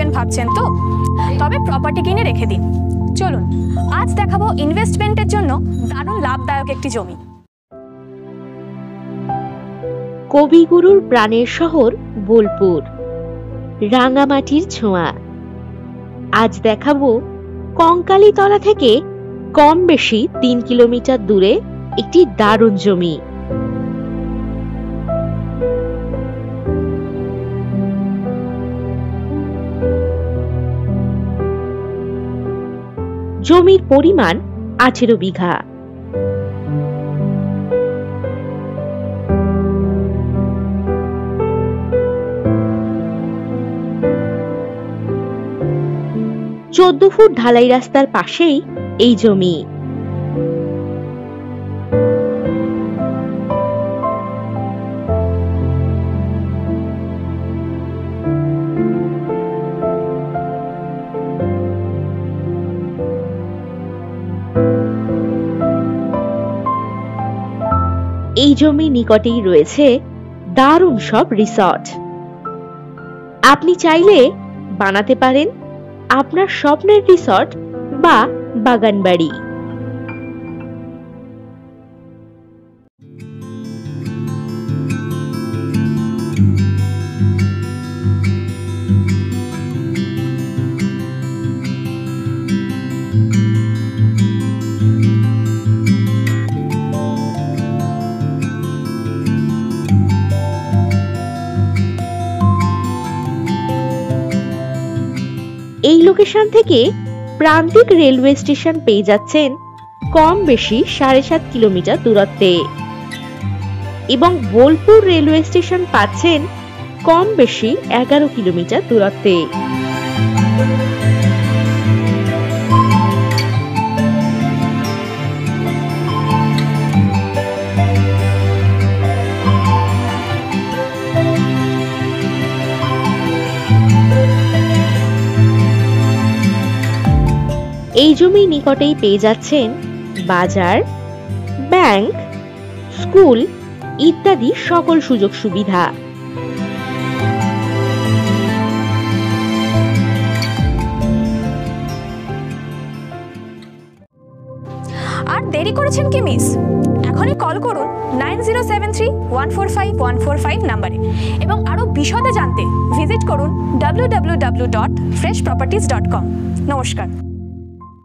করবেন ভাবছেন তো? তবে প্রপার্টি কিনে রেখে দিন। চলুন আজ দেখাবো ইনভেস্টমেন্টের জন্য দারুণ লাভদায়ক একটি জমি। কবিগুরুর প্রাণের শহর বোলপুর, রাঙামাটির ছোঁয়া। আজ দেখাবো কঙ্কালীতলা থেকে কম বেশি 3 কিলোমিটার দূরে একটি দারুণ জমি। জমির পরিমাণ 18 বিঘা। চোদ্দ ফুট ঢালাই রাস্তার পাশেই এই জমি। এই জমির নিকটেই রয়েছে দারুণ সব রিসর্ট। আপনি চাইলে বানাতে পারেন আপনার স্বপ্নের রিসর্ট বা বাগান বাড়ি। এই লোকেশন থেকে প্রান্তিক রেলওয়ে স্টেশন পেয়ে যাচ্ছেন কম বেশি 7.5 কিলোমিটার দূরত্বে এবং বোলপুর রেলওয়ে স্টেশন পাচ্ছেন কম বেশি 11 কিলোমিটার দূরত্বে। এই জমির নিকটেই পেয়ে যাচ্ছেন বাজার, ব্যাংক, স্কুল ইত্যাদি সকল সুযোগ সুবিধা। আর দেরি করেছেন কি মিস? এখনই কল করুন 9073145145 নম্বরে এবং আরো বিশদে জানতে ভিজিট করুন www.freshproperties.com। নমস্কার।